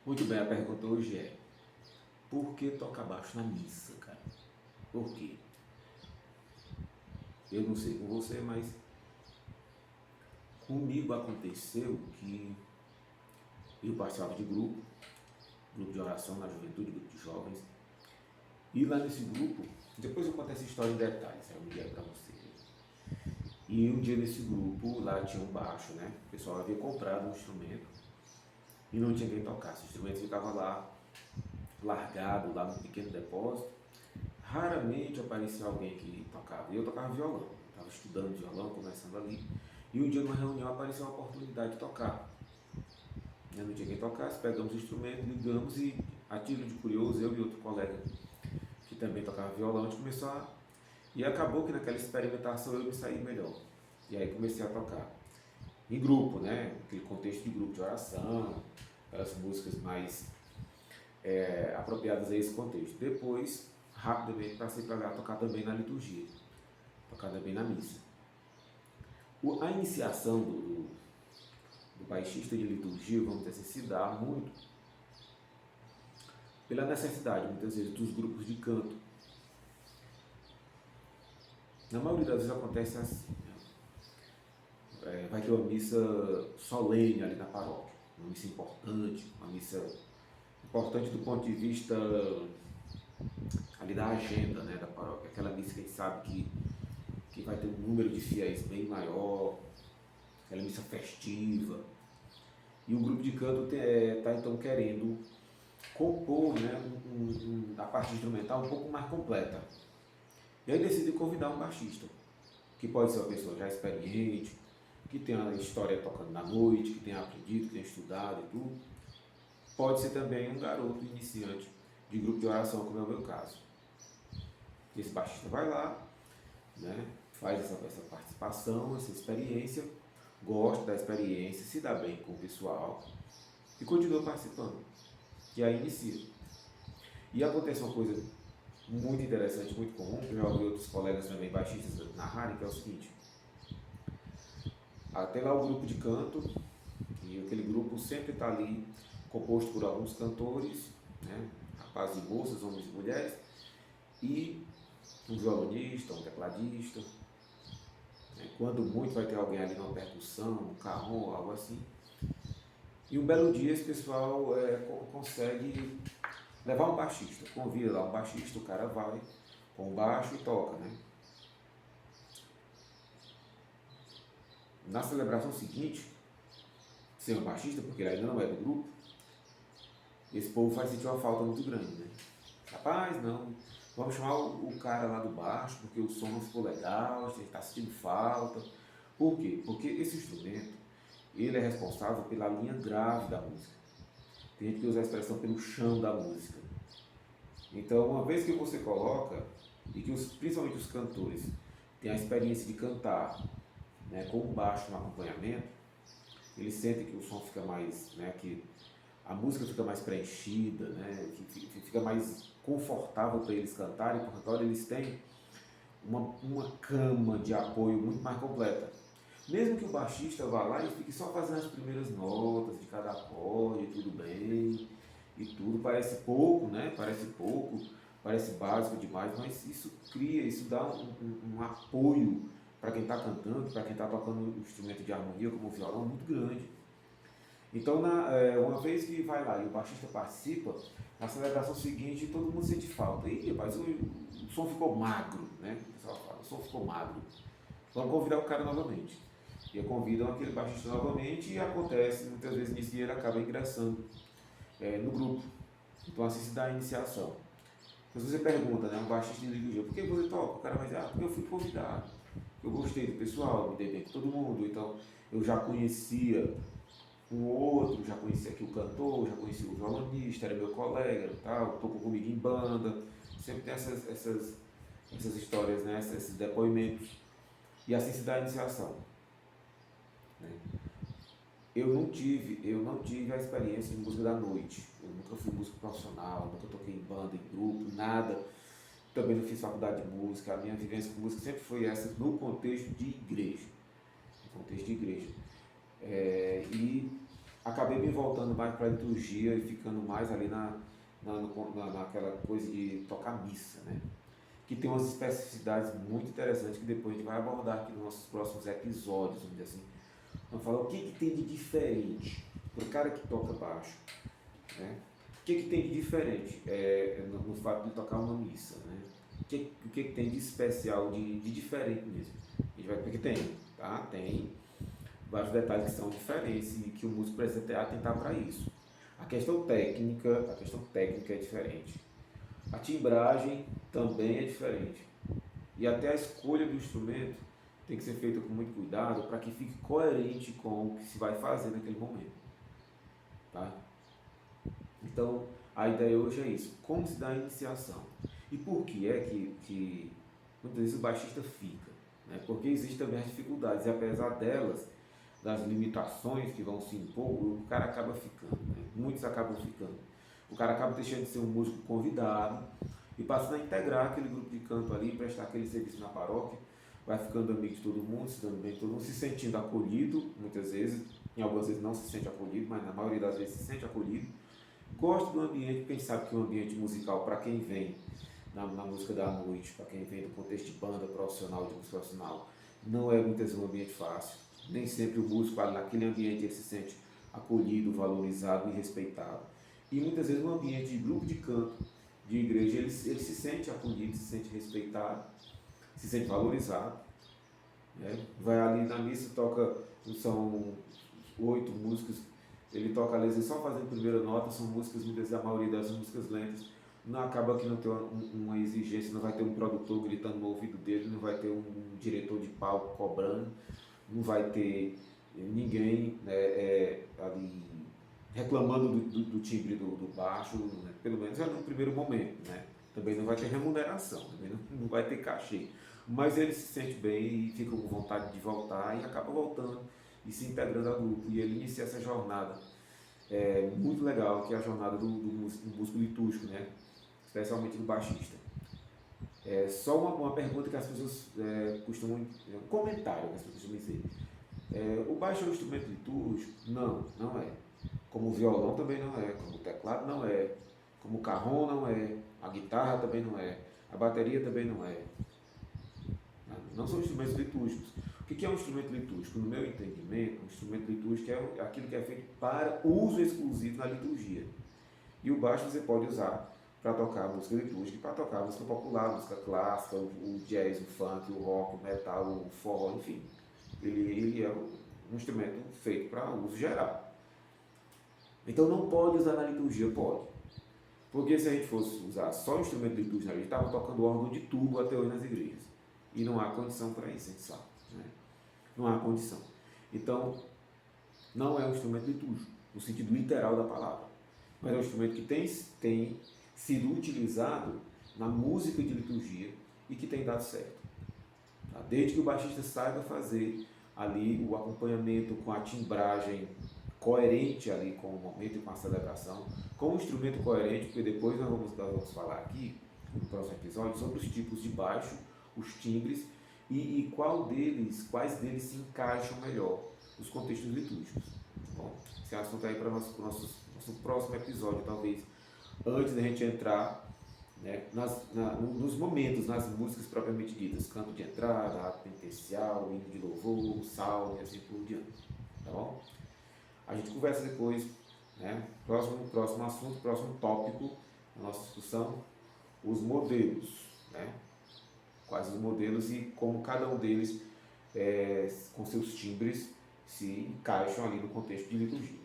Muito bem, a pergunta hoje é: por que toca baixo na missa, cara? Por quê? Eu não sei com você, mas comigo aconteceu que eu participava de grupo de oração na juventude, grupo de jovens, e lá nesse grupo, depois eu conto essa história em detalhes, aí eu me para você. E um dia nesse grupo, lá tinha um baixo, né? O pessoal havia comprado um instrumento e não tinha quem tocasse. O instrumento ficava lá, largado, lá no pequeno depósito. Raramente aparecia alguém que tocava. E eu tocava violão. Estava estudando violão, começando ali. E um dia numa reunião apareceu uma oportunidade de tocar. Eu não tinha quem tocasse, pegamos o instrumento, ligamos e, a título de curioso, eu e outro colega que também tocava violão, a gente começou a... E acabou que naquela experimentação eu me saí melhor. E aí comecei a tocar. Em grupo, né? Aquele contexto de grupo de oração, aquelas músicas mais apropriadas a esse contexto. Depois, rapidamente, passei para tocar também na liturgia, tocar também na missa. A iniciação do baixista de liturgia, vamos dizer assim, se dá muito pela necessidade, muitas vezes, dos grupos de canto. Na maioria das vezes acontece assim, né? Vai ter uma missa solene ali na paróquia, uma missa importante do ponto de vista ali da agenda, né, da paróquia, aquela missa que a gente sabe que vai ter um número de fiéis bem maior, aquela missa festiva, e o grupo de canto está então querendo compor, né, a parte instrumental um pouco mais completa. E aí decidi convidar um baixista, que pode ser uma pessoa já experiente, que tem a história tocando na noite, que tenha aprendido, que tenha estudado e tudo. Pode ser também um garoto iniciante de grupo de oração, como é o meu caso. Esse baixista vai lá, né, faz essa participação, essa experiência, gosta da experiência, se dá bem com o pessoal e continua participando. E aí inicia. E acontece uma coisa muito interessante, muito comum, que eu já ouvi outros colegas também baixistas narrarem, que é o seguinte: até lá o grupo de canto, e aquele grupo sempre está ali composto por alguns cantores, né, rapazes e moças, homens e mulheres, e um violonista, um tecladista, né, quando muito vai ter alguém ali numa percussão, um carrom, algo assim. E um belo dia esse pessoal consegue levar um baixista, convida lá um baixista, o cara vai com o baixo e toca, né? Na celebração seguinte, sem o baixista, porque ele ainda não é do grupo, esse povo vai sentir uma falta muito grande, né? Rapaz, não, vamos chamar o cara lá do baixo, porque o som não ficou legal, a gente está sentindo falta. Por quê? Porque esse instrumento, ele é responsável pela linha grave da música. Tem gente que usa a expressão pelo chão da música. Então, uma vez que você coloca, e que principalmente os cantores têm a experiência de cantar, né, com o baixo no acompanhamento, eles sentem que o som fica mais, né, que a música fica mais preenchida, né, que fica mais confortável para eles cantarem, porque agora eles têm uma cama de apoio muito mais completa. Mesmo que o baixista vá lá e fique só fazendo as primeiras notas de cada acorde, tudo bem, e tudo parece pouco, né? Parece pouco, parece básico demais, mas isso dá um apoio para quem está cantando, para quem está tocando um instrumento de harmonia como o violão, muito grande. Então, uma vez que vai lá e o baixista participa, na celebração seguinte todo mundo sente falta. E, rapaz, o som ficou magro, né? O pessoal fala, o som ficou magro. Vamos convidar o cara novamente. E convidam aquele baixista novamente e acontece, muitas vezes nesse dia ele acaba ingressando no grupo. Então assim se dá a iniciação. Então se você pergunta, né, um baixista de liturgia, por que você toca? O cara vai dizer, porque eu fui convidado. Eu gostei do pessoal, me dei bem com todo mundo, então eu já conhecia um outro, já conhecia aqui o cantor, já conhecia o violonista, era meu colega, tal, tocou comigo em banda. Sempre tem essas histórias, né, esses depoimentos. E assim se dá a iniciação. Né? Eu não tive a experiência de música da noite. Eu nunca fui músico profissional, nunca toquei em banda, em grupo, nada. Também não fiz faculdade de música. A minha vivência com música sempre foi essa no contexto de igreja. No contexto de igreja. E acabei me voltando mais para a liturgia e ficando mais ali naquela coisa de tocar missa, né? Que tem umas especificidades muito interessantes que depois a gente vai abordar aqui nos nossos próximos episódios, vamos dizer assim. Vamos falar o que tem de diferente para o cara que toca baixo, né? O que tem de diferente no fato de tocar uma missa, né? O que tem de especial, de diferente mesmo? A gente vai ver que tem, tá? Tem vários detalhes que são diferentes e que o músico precisa atentar para isso. A questão técnica é diferente. A timbragem também é diferente. E até a escolha do instrumento tem que ser feita com muito cuidado para que fique coerente com o que se vai fazer naquele momento. Tá? Então, a ideia hoje é isso. Como se dá a iniciação? E por que é que muitas vezes o baixista fica? Né? Porque existem também as dificuldades, e apesar delas, das limitações que vão se impor, o cara acaba ficando. Né? Muitos acabam ficando. O cara acaba deixando de ser um músico convidado e passando a integrar aquele grupo de canto ali, prestar aquele serviço na paróquia, vai ficando amigo de todo mundo, se dando bem de todo mundo, se sentindo acolhido, muitas vezes, em algumas vezes não se sente acolhido, mas na maioria das vezes se sente acolhido. Gosta do ambiente, quem sabe que o ambiente musical, para quem vem na música da noite, para quem vem do contexto de banda profissional, de música profissional, não é muitas vezes um ambiente fácil. Nem sempre o músico ali naquele ambiente ele se sente acolhido, valorizado e respeitado. E muitas vezes no ambiente de grupo de canto, de igreja, ele se sente acolhido, se sente respeitado, se sente valorizado. Né? Vai ali na missa, toca, são 8 músicas, ele toca às vezes só fazendo primeira nota, são músicas, muitas vezes a maioria das músicas lentas, não acaba que não tem uma exigência, não vai ter um produtor gritando no ouvido dele, não vai ter um diretor de palco cobrando, não vai ter ninguém ali reclamando do timbre do baixo, né? Pelo menos no primeiro momento. Né? Também não vai ter remuneração, também não vai ter cachê. Mas ele se sente bem e fica com vontade de voltar e acaba voltando e se integrando ao grupo. E ele inicia essa jornada muito legal, que é a jornada do músico litúrgico, né? Especialmente do baixista. Só uma pergunta que as pessoas costumam, um comentário que as pessoas costumam dizer. O baixo é um instrumento litúrgico? Não, não é. Como o violão também não é, como o teclado não é, como o carrom não é, a guitarra também não é, a bateria também não é. Não são instrumentos litúrgicos. O que é um instrumento litúrgico? No meu entendimento, um instrumento litúrgico é aquilo que é feito para uso exclusivo na liturgia. E o baixo você pode usar para tocar música litúrgica, para tocar música popular, música clássica, o jazz, o funk, o rock, o metal, o forró, enfim. Ele é um instrumento feito para uso geral. Então não pode usar na liturgia, pode. Porque se a gente fosse usar só o instrumento litúrgico, a gente estava tocando órgão de tubo até hoje nas igrejas. E não há condição para isso, a gente sabe. Né? Não há condição. Então, não é um instrumento litúrgico, no sentido literal da palavra. Mas é um instrumento que tem sido utilizado na música de liturgia e que tem dado certo. Tá? Desde que o baixista saiba fazer ali o acompanhamento com a timbragem coerente ali com o momento e com a celebração, com o instrumento coerente, porque depois nós vamos falar aqui, no próximo episódio, sobre os tipos de baixo, os timbres e quais deles se encaixam melhor nos contextos litúrgicos. Bom, esse assunto aí para o nosso próximo episódio, talvez, antes da gente entrar nos momentos, nas músicas propriamente ditas, canto de entrada, ato penitencial, hino de louvor, salmo e assim por diante. Tá bom? A gente conversa depois, né? Próximo assunto, próximo tópico da nossa discussão, os modelos, né? Quais os modelos e como cada um deles, com seus timbres, se encaixam ali no contexto de liturgia.